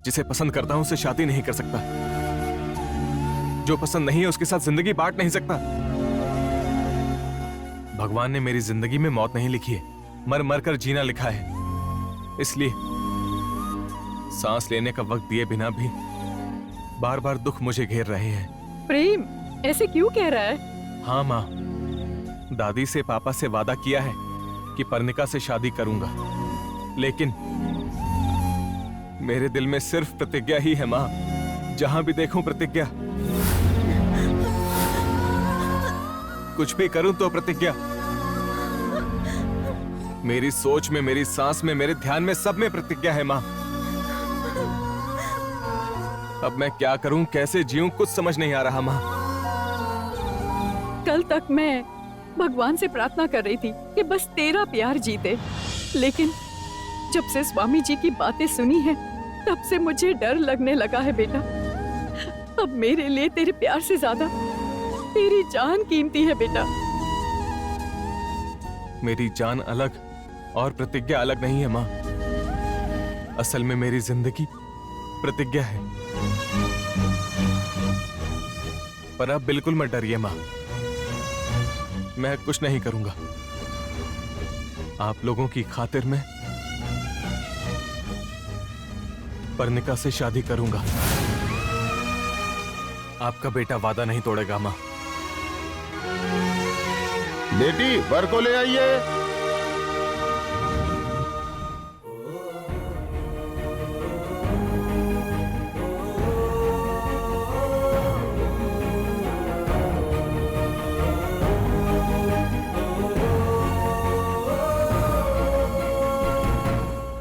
जिसे पसंद करता हूं उससे शादी नहीं कर सकता, जो पसंद नहीं है उसके साथ जिंदगी बांट नहीं सकता। भगवान ने मेरी जिंदगी में मौत नहीं लिखी है, मर मर कर जीना लिखा है। इसलिए सांस लेने का वक्त दिए बिना भी बार बार दुख मुझे घेर रहे हैं। प्रेम ऐसे क्यों कह रहा है? हाँ माँ, दादी से पापा से वादा किया है कि पर्णिका से शादी करूंगा, लेकिन मेरे दिल में सिर्फ प्रतिज्ञा ही है माँ। जहां भी देखूं प्रतिज्ञा, कुछ भी करूं तो प्रतिज्ञा। मेरी सोच में, मेरी सांस में, मेरे ध्यान में, सब में प्रतिज्ञा है माँ। अब मैं क्या करूं, कैसे जीऊं, कुछ समझ नहीं आ रहा माँ। कल तक मैं भगवान से प्रार्थना कर रही थी कि बस तेरा प्यार जीते, लेकिन जब से स्वामी जी की बातें सुनी है तब से मुझे डर लगने लगा है बेटा। अब मेरे लिए तेरे प्यार से ज्यादा तेरी जान कीमती है बेटा। मेरी जान अलग और प्रतिज्ञा अलग नहीं है माँ। असल में मेरी जिंदगी प्रतिज्ञा है। पर अब बिल्कुल मत डरिए माँ, मैं कुछ नहीं करूंगा। आप लोगों की खातिर मैं पर्णिका से शादी करूंगा। आपका बेटा वादा नहीं तोड़ेगा माँ। बेटी, वर को ले आइए।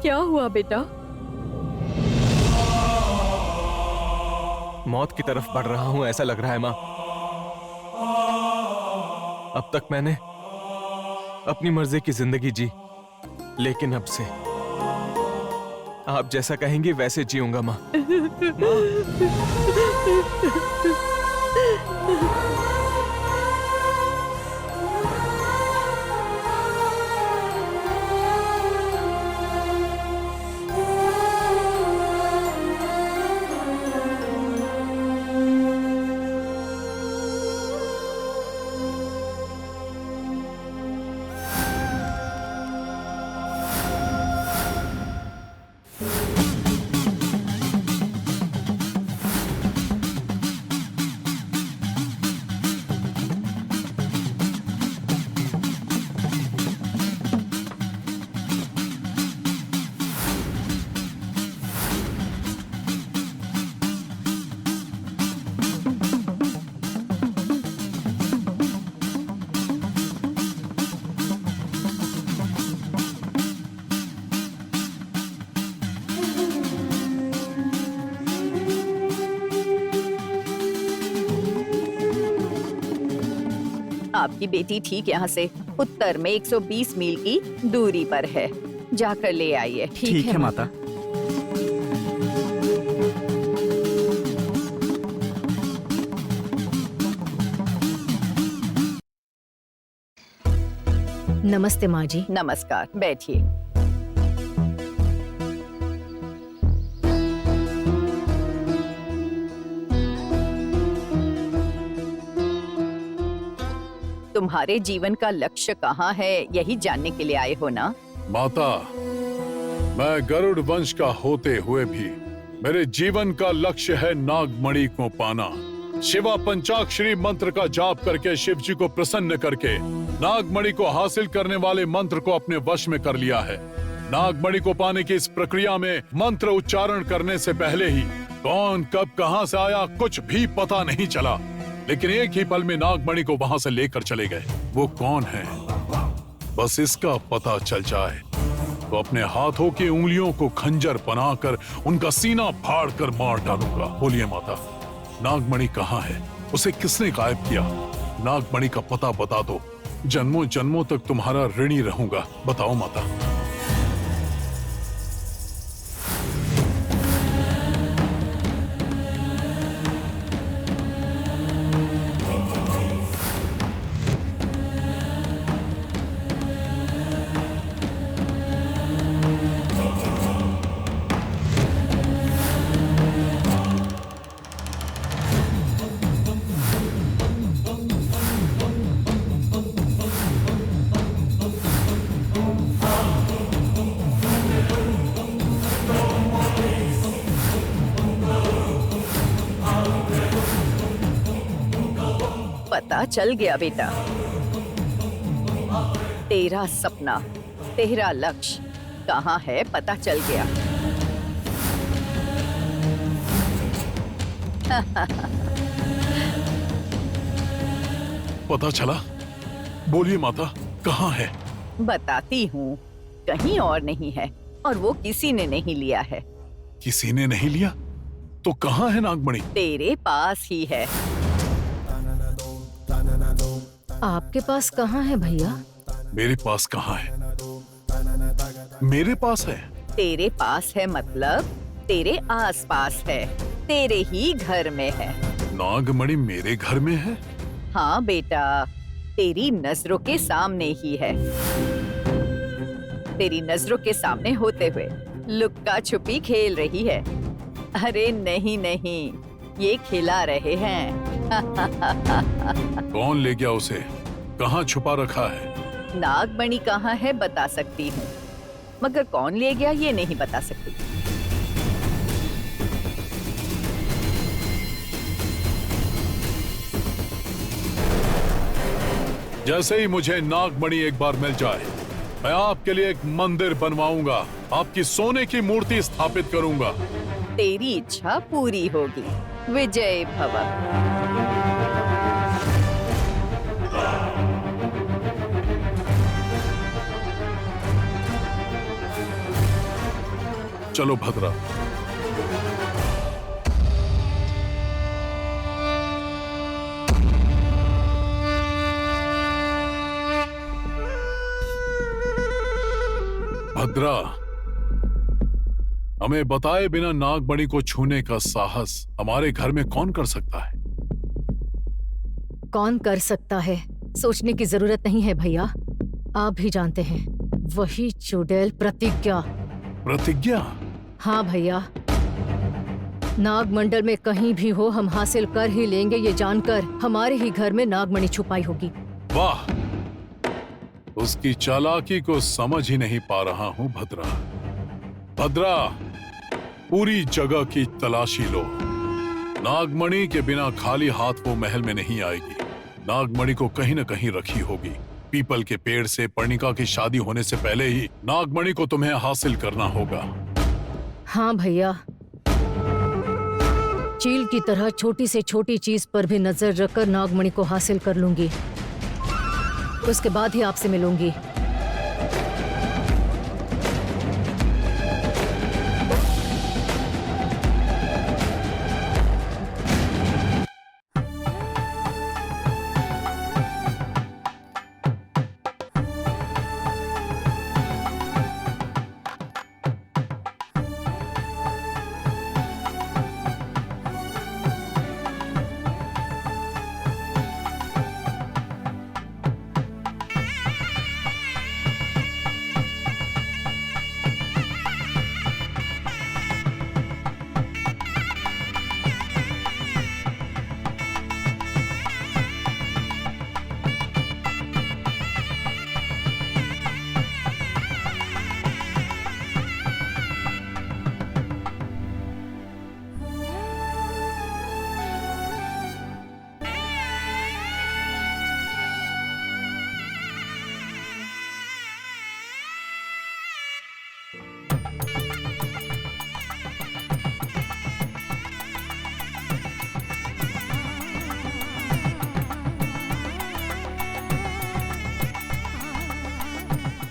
क्या हुआ बेटा? मौत की तरफ बढ़ रहा हूं ऐसा लग रहा है माँ। अब तक मैंने अपनी मर्जी की जिंदगी जी, लेकिन अब से आप जैसा कहेंगी वैसे जीऊंगा माँ। आपकी बेटी ठीक यहाँ से उत्तर में 120 मील की दूरी पर है, जाकर ले आइए। ठीक है माता। नमस्ते माँ जी। नमस्कार, बैठिए। तुम्हारे जीवन का लक्ष्य कहाँ है, यही जानने के लिए आए हो ना? माता, मैं गरुड़ वंश का होते हुए भी मेरे जीवन का लक्ष्य है नागमणि को पाना। शिवा पंचाक्षरी मंत्र का जाप करके शिव जी को प्रसन्न करके नागमणि को हासिल करने वाले मंत्र को अपने वश में कर लिया है। नागमणि को पाने की इस प्रक्रिया में मंत्र उच्चारण करने से पहले ही कौन कब कहां से आया कुछ भी पता नहीं चला, लेकिन एक ही पल में नागमणि को वहां से लेकर चले गए। वो कौन है, बस इसका पता चल जाए तो अपने हाथों की उंगलियों को खंजर बनाकर उनका सीना फाड़ कर मार डालूंगा। बोलिए माता, नागमणि कहाँ है? उसे किसने गायब किया? नागमणि का पता बता दो, जन्मों जन्मों तक तुम्हारा ऋणी रहूंगा। बताओ माता। पता चल गया बेटा। तेरा सपना, तेरा लक्ष्य कहाँ है पता चल गया। पता चला? बोलिए माता, कहाँ है? बताती हूँ, कहीं और नहीं है और वो किसी ने नहीं लिया है। किसी ने नहीं लिया? तो कहाँ है नागमणि? तेरे पास ही है। आपके पास कहाँ है भैया? मेरे पास कहाँ है? मेरे पास है? तेरे पास है मतलब तेरे आसपास है, तेरे ही घर में है। नागमणि मेरे घर में है? हाँ बेटा, तेरी नजरों के सामने ही है। तेरी नजरों के सामने होते हुए लुक्का छुपी खेल रही है। अरे नहीं नहीं, ये खिला रहे हैं। कौन ले गया उसे? कहाँ छुपा रखा है? नागमणि कहाँ है बता सकती हूँ, मगर कौन ले गया ये नहीं बता सकती। जैसे ही मुझे नागमणि एक बार मिल जाए, मैं आपके लिए एक मंदिर बनवाऊंगा, आपकी सोने की मूर्ति स्थापित करूंगा। तेरी इच्छा पूरी होगी। विजय भव। चलो भद्रा। भद्रा, हमें बताए बिना नागमणि को छूने का साहस हमारे घर में कौन कर सकता है? कौन कर सकता है सोचने की जरूरत नहीं है भैया, आप भी जानते हैं, वही चुड़ैल प्रतिज्ञा। प्रतिज्ञा? हाँ भैया, नागमंडल में कहीं भी हो हम हासिल कर ही लेंगे, ये जानकर हमारे ही घर में नागमणि छुपाई होगी। वाह, उसकी चालाकी को समझ ही नहीं पा रहा हूँ भद्रा। भद्रा, पूरी जगह की तलाशी लो। नागमणि के बिना खाली हाथ वो महल में नहीं आएगी। नागमणि को कहीं न कहीं रखी होगी। पीपल के पेड़ से पर्णिका की शादी होने से पहले ही नागमणि को तुम्हें हासिल करना होगा। हाँ भैया, चील की तरह छोटी से छोटी चीज पर भी नजर रखकर नागमणि को हासिल कर लूंगी, उसके बाद ही आपसे मिलूंगी।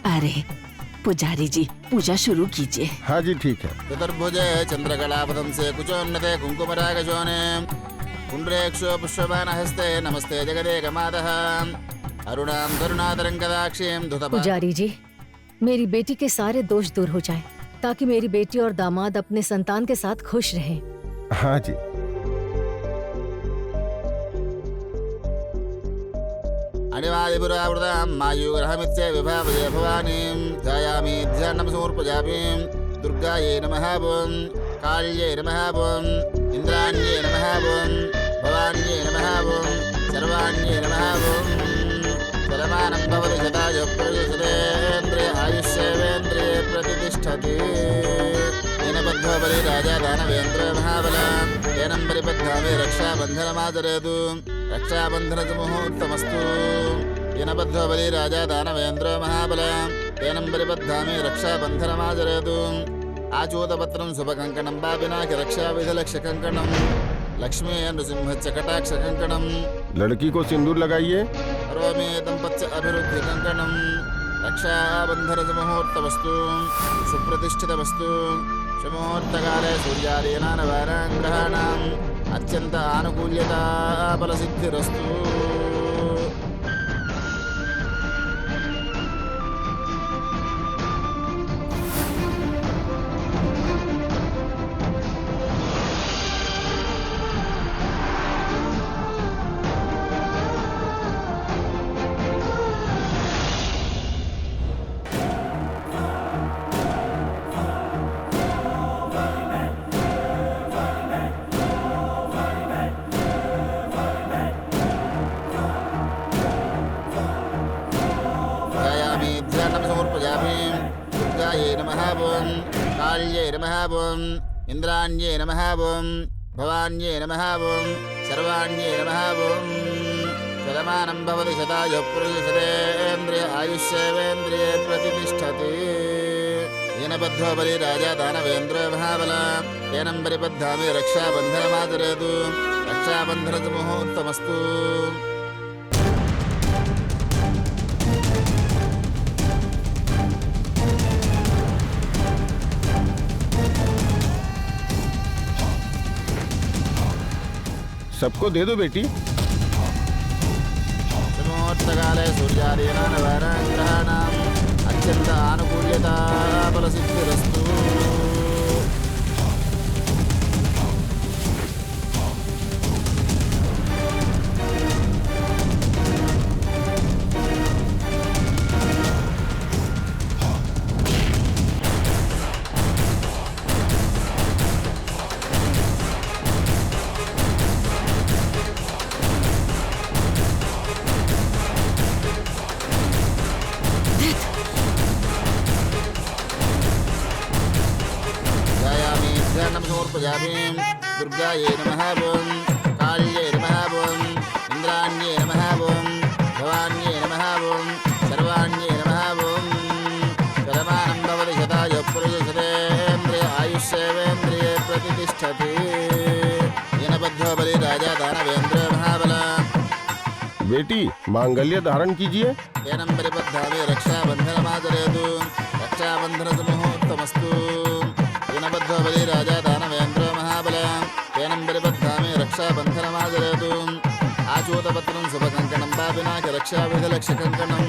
अरे पुजारी जी, पूजा शुरू कीजिए। हाँ जी ठीक है। चतुर्भुजे चंद्रकलापदं से कुचोन्नते कुंकुमरागशोने कुंड्रेक्षो पुष्पबाणहस्ते नमस्ते जगदेकमातः अरुणां करुणातरङ्गदाक्षीं धुतपा। पुजारी जी, मेरी बेटी के सारे दोष दूर हो जाएं, ताकि मेरी बेटी और दामाद अपने संतान के साथ खुश रहें। हाँ जी। अणिवादिपुरावृतां मायूग्रहमित्य विभावये भवानीं ध्यायामि ध्यानं समर्पयामि। दुर्गायै नमः ॐ, काल्यै नमः ॐ, इन्द्राण्यै नमः ॐ, भवान्यै नमः ॐ, सर्वाण्यै नमः ॐ। शतमानं भवति शतायुः पुरुषशतेन्द्रिय आयुष्येवेन्द्रिये प्रतिष्ठति। येन बद्धो बलिराजा दानवेन्द्रो महाबलां येनं परिबद्धामे रक्षाबन्धनमाचरेतु। रक्षाबन्धनमुहूर्तमस्तु येन बद्धो बली राजा दानवेन्द्रो महाबल तेनं परिबद्धामि रक्षाबन्धनमाचरतु आचूतपत्रं शुभकङ्कणं पापिनाकि रक्षाविधिलक्षकङ्कणं लक्ष्मी नृसिंहच्चकटाक्षकङ्कणं लड़की को सिंदूर लगाइए। करोमि दम्पत्य अभिवृद्धिकङ्कणं रक्षाबन्धनमुहूर्तमस्तु सुप्रतिष्ठितमस्तु शुभमुहूर्तकाले सूर्यादीनां ग्रहाणाम् अत्यन्त आनुकूल्यता फलसिद्धिरस्तु। दुर्गायै नमः ॐ काल्यै नमः ॐ इन्द्राण्यै नमः ॐ भवान्यै नमः ॐ सर्वाण्यै नमः ॐ शतमानं भवति शतायुः पुरुषशतेन्द्रिय आयुष्येवेन्द्रिये प्रतिष्ठति येन बद्धो बली राजा दानवेन्द्रो महाबल तेनं परिबद्धामि रक्षाबन्धनमाचरतु रक्षाबन्धनमुहूर्तमस्तु। सबको दे दो बेटी। शुभमुहूर्तकाले सूर्यादीनां ग्रहाणाम् अत्यन्त आनुकूल्यता फलसिद्धिरस्तु। दुर्गायै नमः ॐ काल्यै नमः ॐ इन्द्राण्यै नमः ॐ भवान्यै नमः ॐ सर्वाण्यै नमः ॐ शतमानं भवति शतायुः पुरुषशतेन्द्रिय आयुष्येवेन्द्रिये प्रतिष्ठति येन बद्धो बली राजा दानवेन्द्रो महाबल। बेटी मांगल्य धारण कीजिए। तेनं परिबद्धामि रक्षाबन्धनमाचरतु रक्षाबन्धनमुहूर्तमस्तु येन बद्धो बली राजा दानवेन्द्रो महाबल तेनं परिबद्धामि रक्षाबन्धनमाचरतु आचूतपत्रं शुभकङ्कणं पापिनाकि रक्षाविधिलक्षकङ्कणं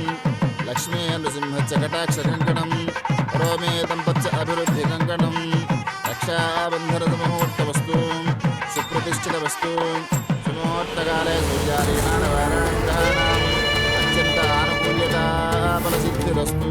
लक्ष्मी नृसिंहच्चकटाक्षकङ्कणं करोमि दम्पत्य अभिवृद्धिकङ्कणं रक्षाबन्धनमुहूर्तमस्तु सुप्रतिष्ठितमस्तु शुभमुहूर्तकाले सूर्यादीनां ग्रहाणाम् अत्यन्त आनुकूल्यता फलसिद्धिरस्तु।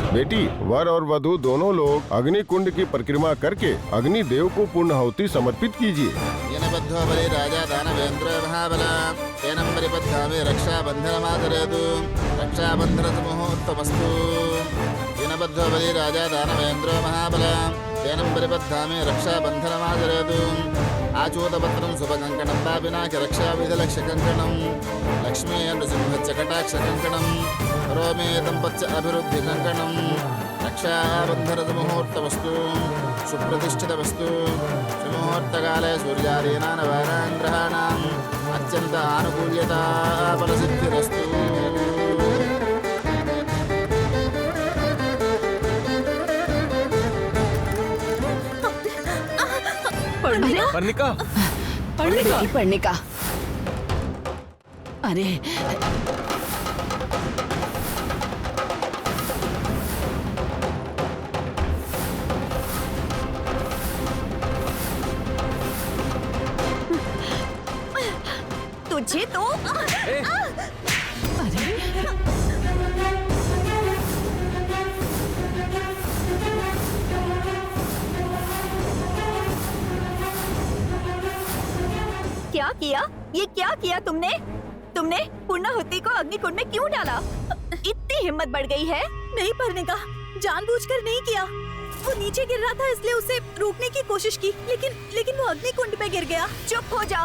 बेटी, वर और वधु दोनों लोग अग्नि कुंड की परिक्रमा करके अग्नि देव को पूर्णाहुति समर्पित कीजिए। येन बद्धो बलि राजा दानवेन्द्रो महाबल तेन परिबद्धामि रक्षाबन्धनमाचरेतु रक्षाबन्धनमुहूर्तमस्तु। येन बद्धो बलि राजा दानवेन्द्रो महाबल तेन परिबद्धामि रक्षाबन्धनमाचरेतु। आचूतपत्रं शुभकङ्कणं पापिनाकरक्षाविधलक्षकङ्कणं लक्ष्मी नृसिंहच्चकटाक्षकङ्कणं रोमेतं पच्च अभिवृद्धिकङ्कणं रक्षाबन्धनमुहूर्तमस्तु सुप्रतिष्ठितमस्तु। सुमुहूर्तकाले सूर्यादीनां नवानां ग्रहाणाम् अत्यन्त आनुकूल्यता फलसिद्धिरस्तु। पर्णिका, बेटी पर्णिका, अरे तुझे तो क्या किया? ये क्या किया तुमने? तुमने पूर्णाहुति को अग्निकुंड में क्यों डाला? इतनी हिम्मत बढ़ गई है? नहीं पर्णिका, जानबूझकर नहीं किया। वो नीचे गिर रहा था इसलिए उसे रोकने की कोशिश की, लेकिन वो अग्निकुंड में गिर गया। चुप हो जा।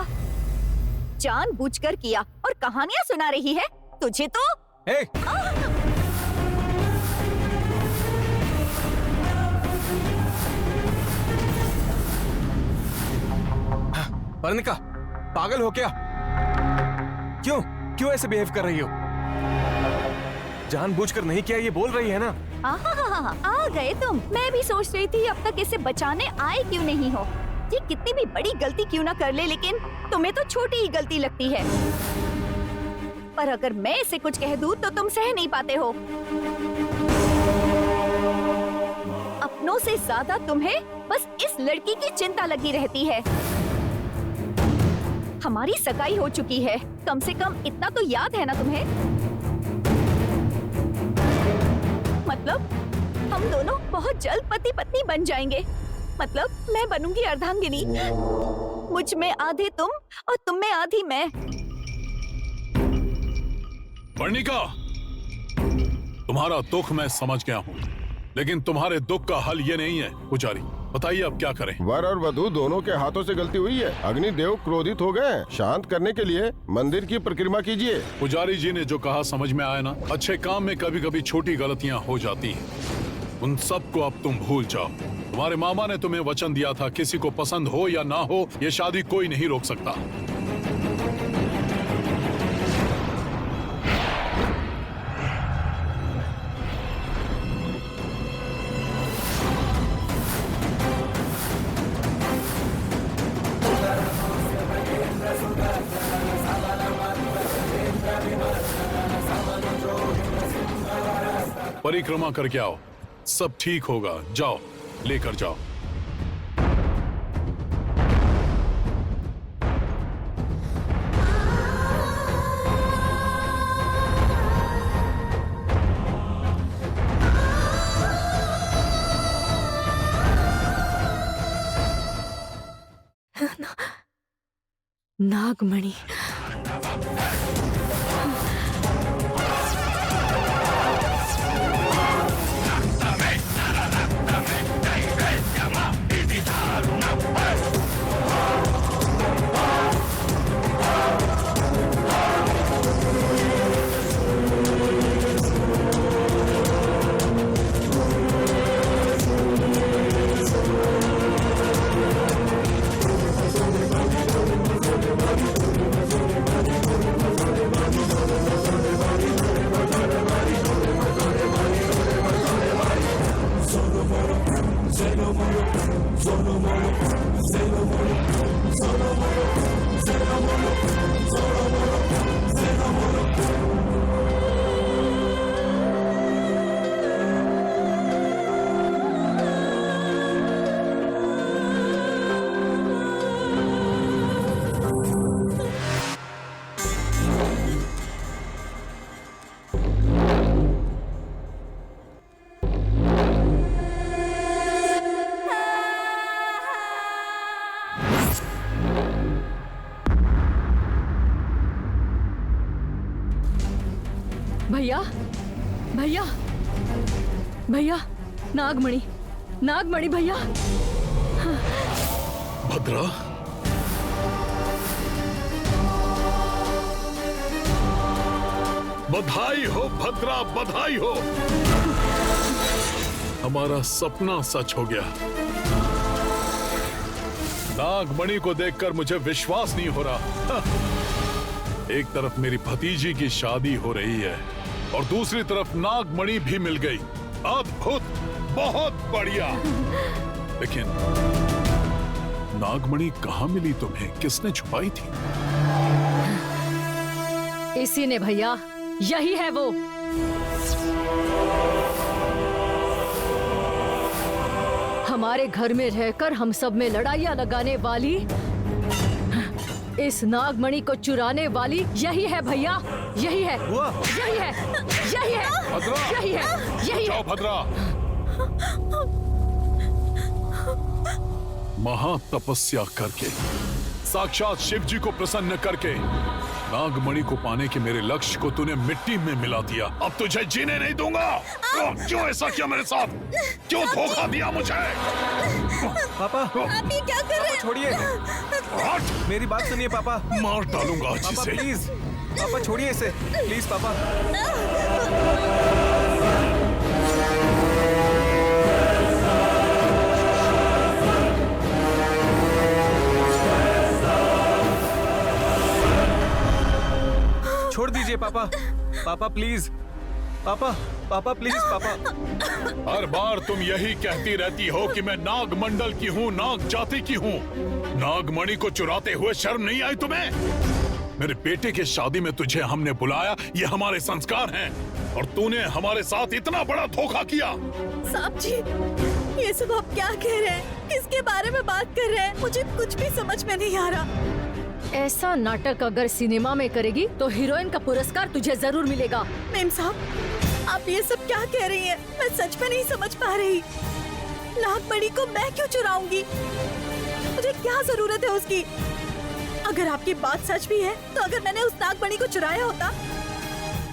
जानबूझकर किया और कहानियां सुना रही है? तुझे तो ए! पर्णिका, पागल हो क्या? क्यों ऐसे बिहेव कर रही हो? जानबूझकर नहीं किया ये बोल रही है ना? आ गए तुम। मैं भी सोच रही थी अब तक इसे बचाने आए क्यों नहीं हो। ये कितनी भी बड़ी गलती क्यों ना कर ले, लेकिन तुम्हें तो छोटी ही गलती लगती है। पर अगर मैं इसे कुछ कह दूं तो तुम सह नहीं पाते हो। अपनों से ज्यादा तुम्हें बस इस लड़की की चिंता लगी रहती है। हमारी सगाई हो चुकी है, कम से कम इतना तो याद है ना तुम्हें? मतलब हम दोनों बहुत जल्द पति पत्नी बन जाएंगे। मतलब मैं बनूंगी अर्धांगिनी, मुझ में आधे तुम और तुम में आधी मैं। पर्णिका, तुम्हारा दुख मैं समझ गया हूँ, लेकिन तुम्हारे दुख का हल ये नहीं है। पुजारी बताइए अब क्या करें? वर और वधु दोनों के हाथों से गलती हुई है। अग्निदेव क्रोधित हो गए हैं। शांत करने के लिए मंदिर की परिक्रमा कीजिए। पुजारी जी ने जो कहा समझ में आया ना? अच्छे काम में कभी कभी छोटी गलतियां हो जाती हैं। उन सब को अब तुम भूल जाओ। तुम्हारे मामा ने तुम्हें वचन दिया था, किसी को पसंद हो या ना हो, ये शादी कोई नहीं रोक सकता। परिक्रमा करके आओ, सब ठीक होगा। जाओ, लेकर जाओ। नागमणि, भैया भैया, नागमणि, नागमणि भैया। भद्रा, बधाई हो भद्रा, बधाई हो। हमारा सपना सच हो गया। नागमणि को देखकर मुझे विश्वास नहीं हो रहा। एक तरफ मेरी भतीजी की शादी हो रही है और दूसरी तरफ नागमणि भी मिल गई। अद्भुत, बहुत बढ़िया। लेकिन नागमणि कहाँ मिली तुम्हें? किसने छुपाई थी? इसी ने भैया, यही है वो। हमारे घर में रहकर हम सब में लड़ाइयाँ लगाने वाली, इस नागमणि को चुराने वाली यही है भैया, यही है, यही है, यही है, भद्रा, यही है, यही जाओ है। भद्रा। महा तपस्या करके, साक्षात शिव जी को प्रसन्न करके नागमणि को पाने के मेरे लक्ष्य को तूने मिट्टी में मिला दिया। अब तुझे जीने नहीं दूंगा। क्यों ऐसा किया मेरे साथ? क्यों धोखा दिया मुझे? पापा, आप ये क्या कर रहे हैं? छोड़िए, हट! मेरी बात सुनिए पापा। मार डालूंगा आज पापा इसे। प्लीज, पापा छोड़िए इसे, प्लीज पापा। छोड़ दीजिए पापा, पापा प्लीज, पापा, पापा प्लीज पापा। हर बार तुम यही कहती रहती हो कि मैं नाग मंडल की हूँ, नाग जाति की हूँ। नागमणि को चुराते हुए शर्म नहीं आई तुम्हें? मेरे बेटे की शादी में तुझे हमने बुलाया, ये हमारे संस्कार हैं, और तूने हमारे साथ इतना बड़ा धोखा किया। साहब जी, ये सब आप क्या कह रहे हैं? किसके बारे में बात कर रहे हैं? मुझे कुछ भी समझ में नहीं आ रहा। ऐसा नाटक अगर सिनेमा में करेगी तो हीरोइन का पुरस्कार तुझे जरूर मिलेगा। मेम साहब, आप ये सब क्या कह रही हैं? मैं सच में नहीं समझ पा रही। नागमणि को मैं क्यों चुराऊंगी? मुझे क्या जरूरत है उसकी? अगर आपकी बात सच भी है, तो अगर मैंने उस नागमणि को चुराया होता,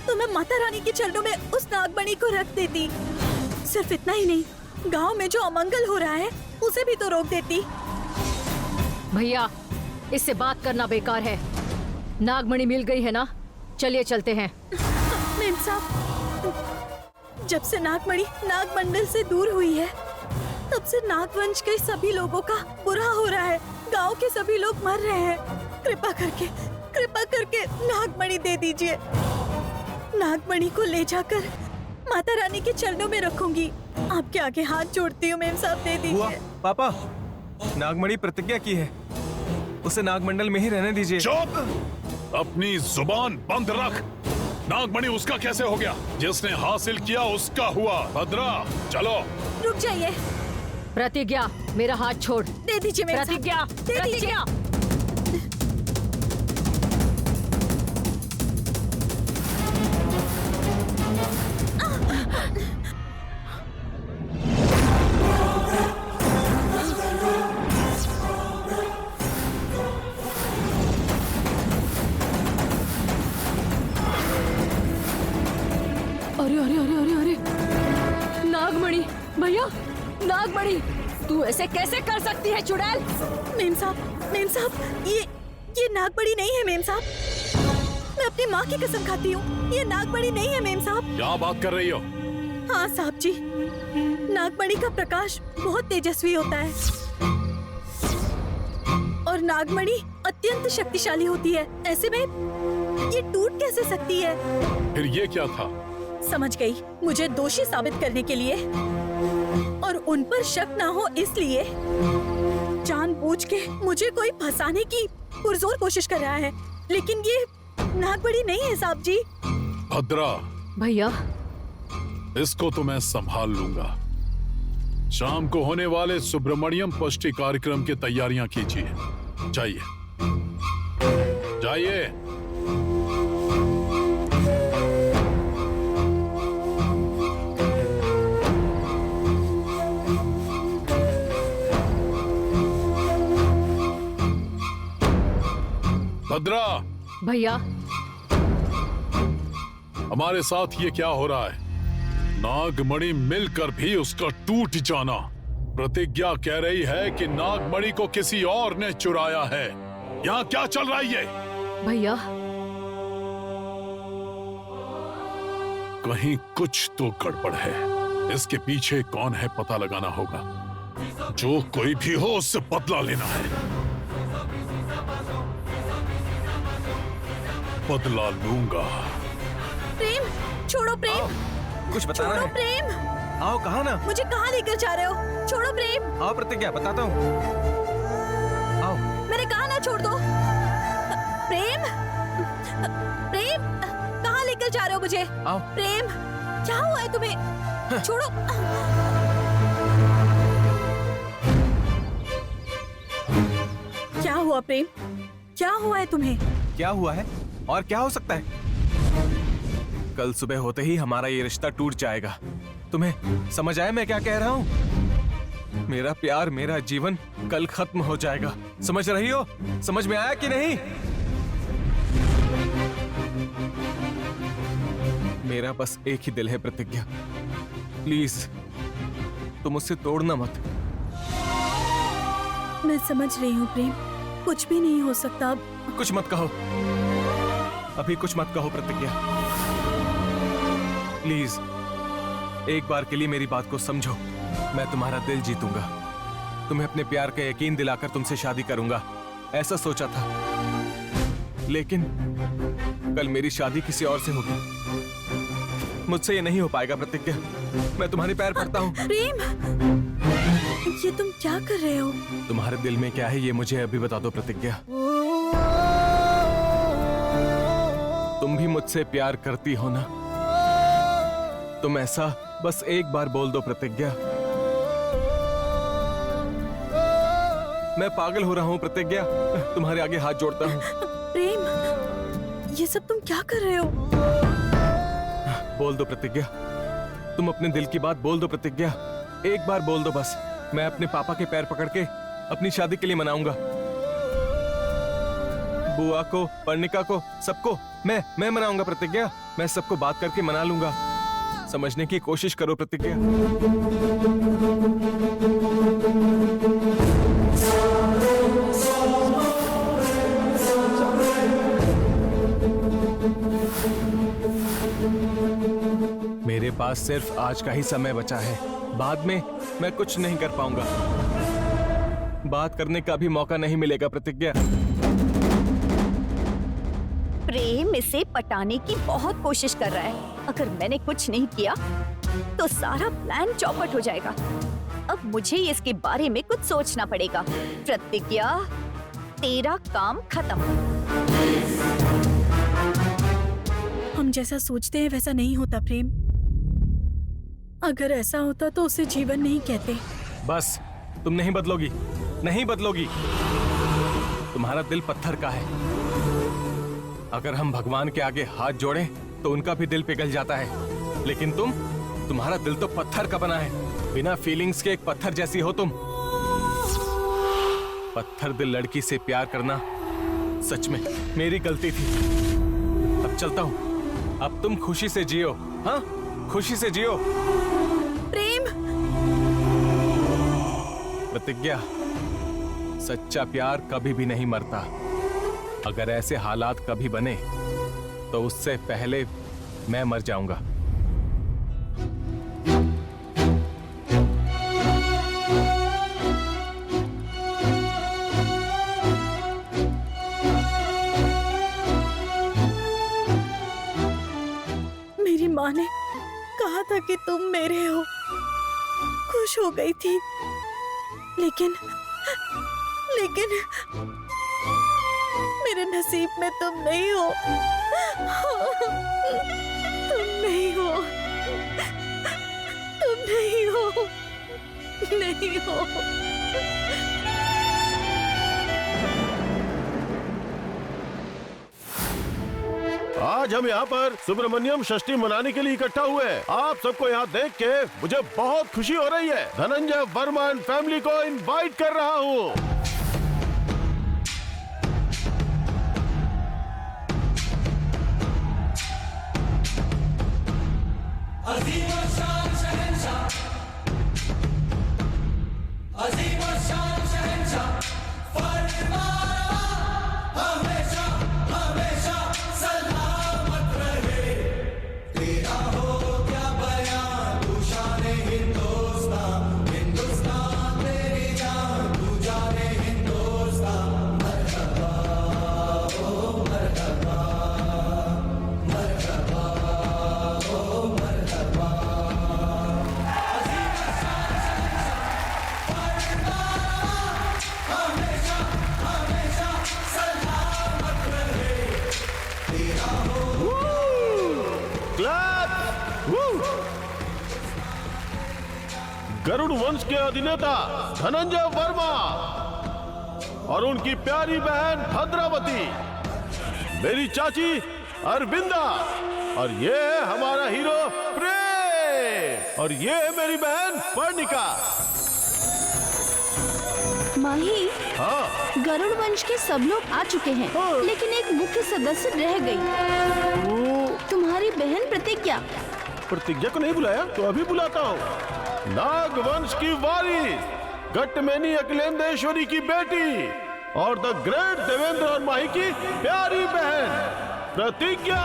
तो मैं माता रानी के चरणों में उस नागमणि को रख देती। सिर्फ इतना ही नहीं, गांव में जो अमंगल हो रहा है, उसे भी तो रोक देती। भैया, इससे बात करना बेकार है। नागमणि मिल गई है ना, चलिए चलते हैं। मेम साहब, जब से नागमणि नागमंडल से दूर हुई है, तब से नागवंश के सभी लोगों का बुरा हो रहा है। गांव के सभी लोग मर रहे हैं। कृपा करके नागमणि दे दीजिए। नागमणि को ले जाकर माता रानी के चरणों में रखूंगी। आपके आगे हाथ जोड़ती हूँ मेम साहब, दे हुआ, दीजिए। पापा, नागमणि प्रतिज्ञा की है, उसे नागमंडल में ही रहने दीजिए। चुप! अपनी जुबान बंद रख। नागमणि उसका कैसे हो गया? जिसने हासिल किया उसका हुआ। भद्रा, चलो। रुक जाइए, प्रतिज्ञा, मेरा हाथ छोड़। दे दीजिए मेम साहब, प्रतिज्ञा, दे दीजिए। प्रतिज्ञा। अरे अरे अरे अरे अरे, नागमणि भैया, नागमणि, तू ऐसे कैसे कर सकती है चुड़ैल? मेम साहब, ये नागमणि नहीं है मेम साहब। मैं अपनी माँ की कसम खाती हूँ, ये नागमणि नहीं है मेम साहब। क्या बात कर रही हो? हाँ साहब जी, नागमणि का प्रकाश बहुत तेजस्वी होता है और नागमणि अत्यंत शक्तिशाली होती है। ऐसे में ये टूट कैसे सकती है? फिर ये क्या था? समझ गई, मुझे दोषी साबित करने के लिए और उन पर शक ना हो इसलिए जानबूझ के मुझे कोई फंसाने की पुरजोर कोशिश कर रहा है। लेकिन ये नागमणि नहीं है साहब जी। भद्रा, भैया, इसको तो मैं संभाल लूंगा। शाम को होने वाले सुब्रमण्यम पष्टि कार्यक्रम की तैयारियां कीजिए। जाइए, जाइए। भद्रा, भैया, हमारे साथ ये क्या हो रहा है? नागमणि मिलकर भी उसका टूट जाना। प्रतिज्ञा कह रही है कि नागमणि को किसी और ने चुराया है। यहाँ क्या चल रहा है ये? भैया, कहीं कुछ तो गड़बड़ है। इसके पीछे कौन है पता लगाना होगा। जो कोई भी हो उससे बदला लेना है। बदला लूंगा। प्रेम, छोड़ो प्रेम, कुछ बताना छोड़ो है? प्रेम, आओ, कहा ना। मुझे कहाँ लेकर जा रहे हो? छोड़ो प्रेम, आओ प्रतिज्ञा, बताता हूँ। आओ। मैंने कहा ना छोड़ दो। प्रेम, प्रेम, कहाँ लेकर जा रहे हो मुझे? आओ। प्रेम, क्या हुआ है तुम्हें? छोड़ो। क्या हुआ प्रेम? क्या हुआ है तुम्हें? क्या हुआ है और क्या हो सकता है? कल सुबह होते ही हमारा ये रिश्ता टूट जाएगा। तुम्हें समझ आया मैं क्या कह रहा हूँ? मेरा प्यार, मेरा जीवन कल खत्म हो जाएगा। समझ रही हो? समझ में आया कि नहीं? मेरा बस एक ही दिल है प्रतिज्ञा, प्लीज तुम उससे तोड़ना मत। मैं समझ रही हूँ प्रेम, कुछ भी नहीं हो सकता अब। कुछ मत कहो, अभी कुछ मत कहो प्रतिज्ञा, प्लीज एक बार के लिए मेरी बात को समझो। मैं तुम्हारा दिल जीतूंगा, तुम्हें अपने प्यार का यकीन दिलाकर तुमसे शादी करूंगा, ऐसा सोचा था। लेकिन कल मेरी शादी किसी और से होगी। मुझसे ये नहीं हो पाएगा प्रतिज्ञा, मैं तुम्हारे पैर पड़ता हूँ। प्रेम, ये तुम क्या कर रहे हो? तुम्हारे दिल में क्या है ये मुझे अभी बता दो प्रतिज्ञा। तुम भी मुझसे प्यार करती हो ना? तुम ऐसा बस एक बार बोल दो प्रतिज्ञा। मैं पागल हो रहा हूँ प्रतिज्ञा, तुम्हारे आगे हाथ जोड़ता हूँ। प्रेम, ये सब तुम क्या कर रहे हो? बोल दो प्रतिज्ञा, तुम अपने दिल की बात बोल दो प्रतिज्ञा, एक बार बोल दो बस। मैं अपने पापा के पैर पकड़ के अपनी शादी के लिए मनाऊंगा। बुआ को, पर्णिका को, सबको मैं मनाऊंगा प्रतिज्ञा। मैं सबको बात करके मना लूंगा। समझने की कोशिश करो प्रतिज्ञा। मेरे पास सिर्फ आज का ही समय बचा है, बाद में मैं कुछ नहीं कर पाऊंगा। बात करने का भी मौका नहीं मिलेगा प्रतिज्ञा। प्रेम इसे पटाने की बहुत कोशिश कर रहा है। अगर मैंने कुछ नहीं किया तो सारा प्लान चौपट हो जाएगा। अब मुझे इसके बारे में कुछ सोचना पड़ेगा। प्रतिज्ञा, तेरा काम खत्म। हम जैसा सोचते हैं वैसा नहीं होता प्रेम। अगर ऐसा होता तो उसे जीवन नहीं कहते। बस, तुम नहीं बदलोगी, नहीं बदलोगी। तुम्हारा दिल पत्थर का है। अगर हम भगवान के आगे हाथ जोड़ें तो उनका भी दिल पिघल जाता है, लेकिन तुम्हारा दिल तो पत्थर का बना है। बिना फीलिंग्स के एक पत्थर जैसी हो तुम। पत्थर दिल लड़की से प्यार करना सच में मेरी गलती थी। अब चलता हूँ, अब तुम खुशी से जियो। हाँ, खुशी से जियो। प्रेम, प्रतिज्ञा, सच्चा प्यार कभी भी नहीं मरता। अगर ऐसे हालात कभी बने तो उससे पहले मैं मर जाऊंगा। मेरी माँ ने कहा था कि तुम मेरे हो। खुश हो गई थी, लेकिन मेरे नसीब में तुम नहीं हो। तुम नहीं हो, तुम नहीं हो, नहीं हो। आज हम यहाँ पर सुब्रमण्यम षष्ठी मनाने के लिए इकट्ठा हुए हैं। आप सबको यहाँ देख के मुझे बहुत खुशी हो रही है। धनंजय वर्मा एंड फैमिली को इनवाइट कर रहा हूँ। गरुड़ वंश के अधिनेता धनंजय वर्मा और उनकी प्यारी बहन भद्रावती, मेरी चाची अरविंदा, और ये है हमारा हीरो प्रेम, और ये है मेरी बहन पर्णिका। माही, हाँ, गरुड़ वंश के सब लोग आ चुके हैं, लेकिन एक मुख्य सदस्य रह गई। तुम्हारी बहन प्रतिज्ञा। प्रतिज्ञा को नहीं बुलाया तो अभी बुलाता हूँ। नाग वंश की वारिस, गट्टमेनी अखिलेंद्रेश्वरी की बेटी और द ग्रेट देवेंद्र और माही की प्यारी बहन प्रतिज्ञा।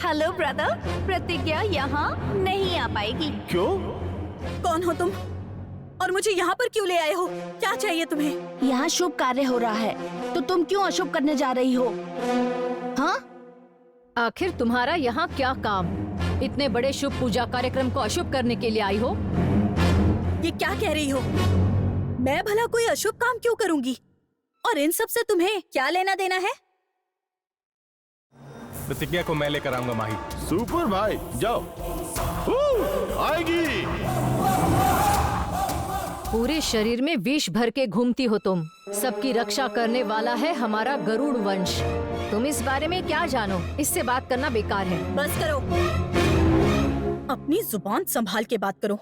हेलो ब्रदर, प्रतिज्ञा यहाँ नहीं आ पाएगी। क्यों? कौन हो तुम और मुझे यहाँ पर क्यों ले आए हो? क्या चाहिए तुम्हें? यहाँ शुभ कार्य हो रहा है, तो तुम क्यों अशुभ करने जा रही हो? हाँ? आखिर तुम्हारा यहाँ क्या काम? इतने बड़े शुभ पूजा कार्यक्रम को अशुभ करने के लिए आई हो? ये क्या कह रही हो? मैं भला कोई अशुभ काम क्यों करूँगी? और इन सब से तुम्हें क्या लेना देना है? प्रतिज्ञा को मैं लेकर आऊंगा माही। सुपर भाई, जाओ। आएगी। पूरे शरीर में विष भर के घूमती हो तुम। सबकी रक्षा करने वाला है हमारा गरुड़ वंश। तुम इस बारे में क्या जानो? इससे बात करना बेकार है। बस करो, अपनी जुबान संभाल के बात करो।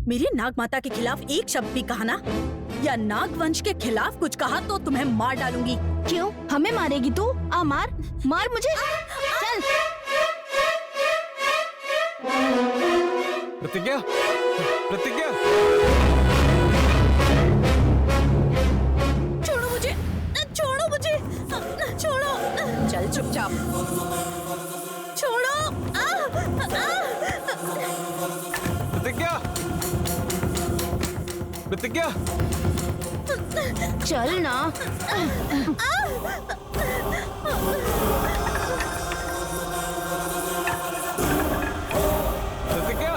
मेरी नाग माता के खिलाफ एक शब्द भी कहा ना, या नाग वंश के खिलाफ कुछ कहा तो तुम्हें मार डालूंगी। क्यों? हमें मारेगी तू? आ मार, मार मुझे। चल। प्रतिज्ञा, प्रतिज्ञा, छोड़ो मुझे, छोड़ो मुझे, छोड़ो। चल चुपचाप। छोड़ो। प्रतिज्ञा, प्रतिज्ञा, चल ना। प्रतिज्ञा,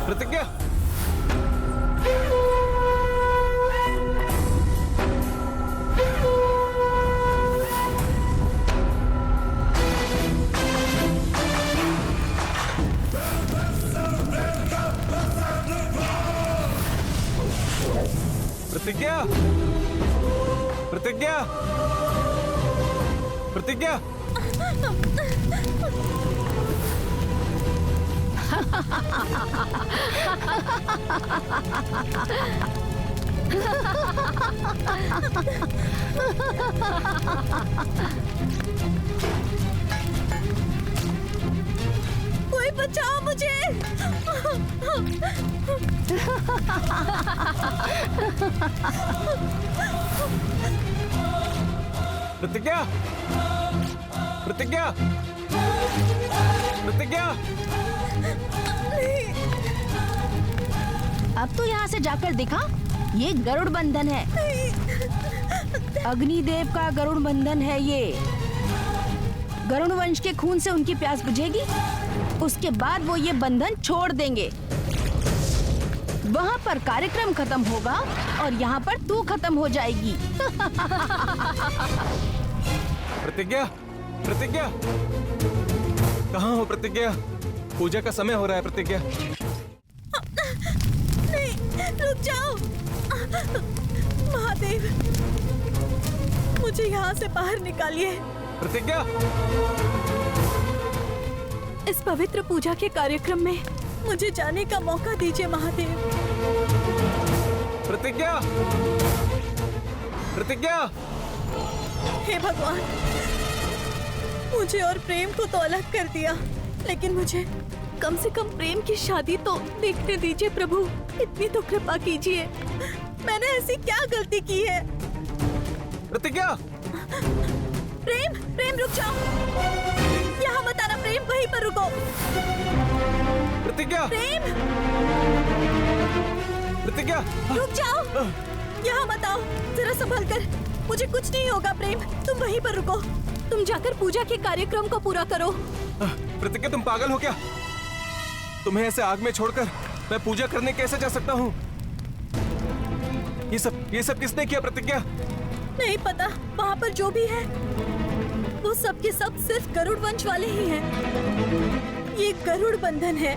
प्रतिज्ञा। प्रतिज्ञा, प्रतिज्ञा, प्रतिज्ञा। कोई बचाओ मुझे। प्रतिज्ञा, प्रतिज्ञा, प्रतिज्ञा। अब तो यहाँ से जाकर दिखा, ये गरुड़ बंधन है। अग्निदेव का गरुड़ बंधन है ये। गरुड़ वंश के खून से उनकी प्यास बुझेगी, उसके बाद वो ये बंधन छोड़ देंगे। वहाँ पर कार्यक्रम खत्म होगा और यहाँ पर तू खत्म हो जाएगी। प्रतिज्ञा, प्रतिज्ञा, कहाँ हो प्रतिज्ञा? पूजा का समय हो रहा है प्रतिज्ञा। नहीं, रुक जाओ। महादेव, मुझे यहाँ से बाहर निकालिए। प्रतिज्ञा, इस पवित्र पूजा के कार्यक्रम में मुझे जाने का मौका दीजिए महादेव। प्रतिज्ञा, प्रतिज्ञा! हे भगवान, मुझे और प्रेम को तो अलग कर दिया, लेकिन मुझे कम से कम प्रेम की शादी तो देखने दीजिए प्रभु। इतनी तो कृपा कीजिए। मैंने ऐसी क्या गलती की है? प्रतिज्ञा! प्रेम, प्रेम रुक जाओ। यहाँ मत आना प्रेम, वहीं पर रुको। प्रतिज्ञा! प्रेम, प्रतिज्ञा! रुक जाओ। यहाँ मत आओ, जरा संभल कर। मुझे कुछ नहीं होगा प्रेम, तुम वहीं पर रुको। तुम जाकर पूजा के कार्यक्रम को पूरा करो। प्रतिज्ञा, तुम पागल हो क्या? तुम्हें ऐसे आग में छोड़कर मैं पूजा करने कैसे जा सकता हूँ? ये सब किसने किया प्रतिज्ञा? नहीं पता, वहाँ पर जो भी है वो सब के सब सिर्फ गरुड़ वंश वाले ही हैं। ये गरुड़ बंधन है।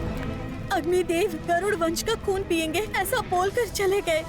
अग्निदेव गरुड़ वंश का खून पिएंगे, ऐसा बोलकर चले गए।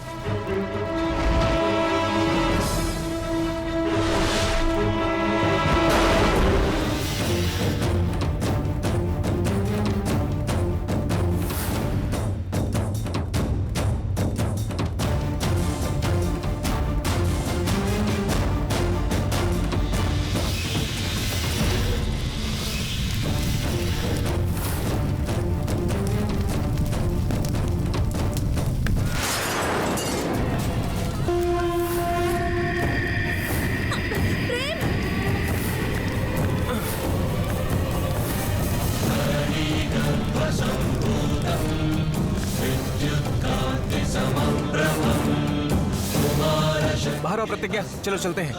बाहर आओ प्रतिज्ञा, चलो चलते हैं।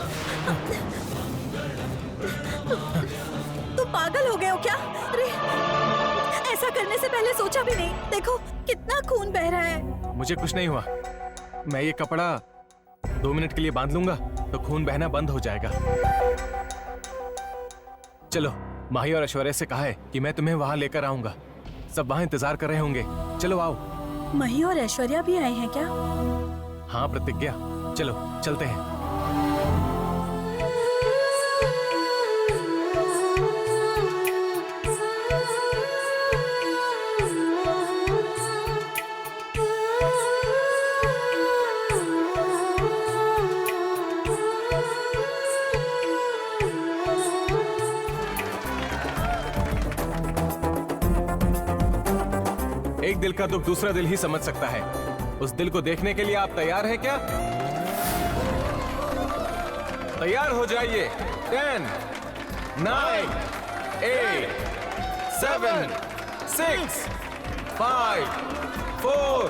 तुम पागल हो गए हो क्या? अरे ऐसा करने से पहले सोचा भी नहीं। देखो कितना खून बह रहा है। मुझे कुछ नहीं हुआ। मैं ये कपड़ा 2 मिनट के लिए बांध लूंगा तो खून बहना बंद हो जाएगा। चलो, माही और ऐश्वर्या से कहा है कि मैं तुम्हें वहां लेकर आऊंगा। सब वहां इंतजार कर रहे होंगे। चलो आओ। मही और ऐश्वर्या भी आए हैं क्या? हाँ प्रतिज्ञा, चलो चलते हैं। एक दिल का दुख दूसरा दिल ही समझ सकता है। उस दिल को देखने के लिए आप तैयार हैं क्या? तैयार हो जाइए। 10, 9, 8, 7, 6, 5, 4,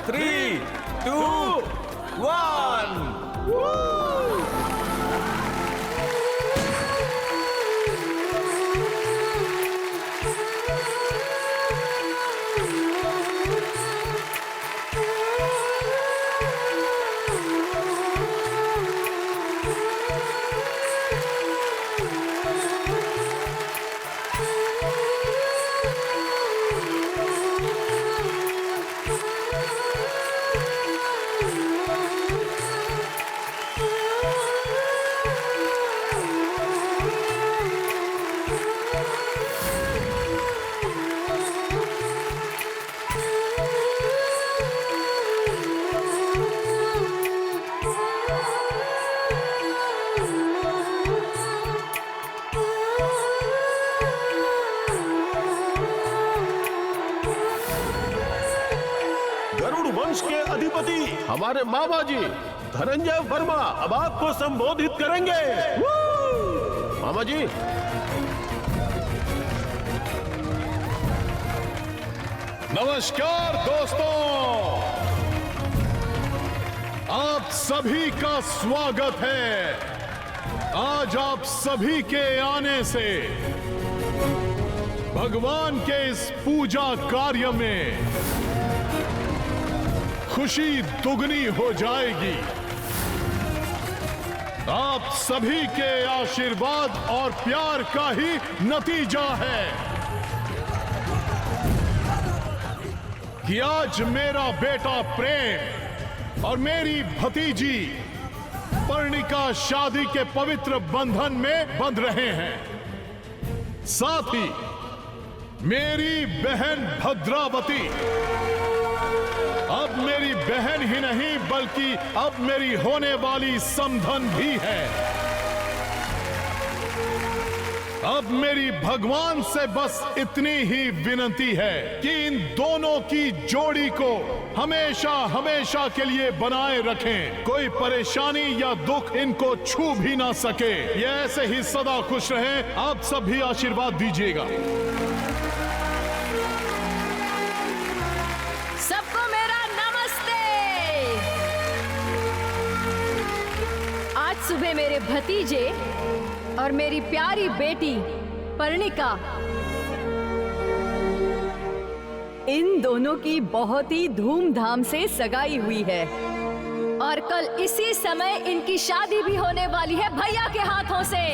3, 2, 1। वंश के अधिपति हमारे मामा जी धनंजय वर्मा अब आपको संबोधित करेंगे। मामा जी। नमस्कार दोस्तों, आप सभी का स्वागत है। आज आप सभी के आने से भगवान के इस पूजा कार्य में खुशी दुगनी हो जाएगी। आप सभी के आशीर्वाद और प्यार का ही नतीजा है कि आज मेरा बेटा प्रेम और मेरी भतीजी पर्णिका शादी के पवित्र बंधन में बंध रहे हैं। साथ ही मेरी बहन भद्रावती अब मेरी बहन ही नहीं बल्कि अब मेरी होने वाली समधन भी है। अब मेरी भगवान से बस इतनी ही विनती है कि इन दोनों की जोड़ी को हमेशा हमेशा के लिए बनाए रखें। कोई परेशानी या दुख इनको छू भी ना सके। ये ऐसे ही सदा खुश रहें। आप सब भी आशीर्वाद दीजिएगा। सबको मेरा नमस्ते। आज सुबह मेरे भतीजे और मेरी प्यारी बेटी पर्णिका, इन दोनों की बहुत ही धूमधाम से सगाई हुई है और कल इसी समय इनकी शादी भी होने वाली है भैया के हाथों से।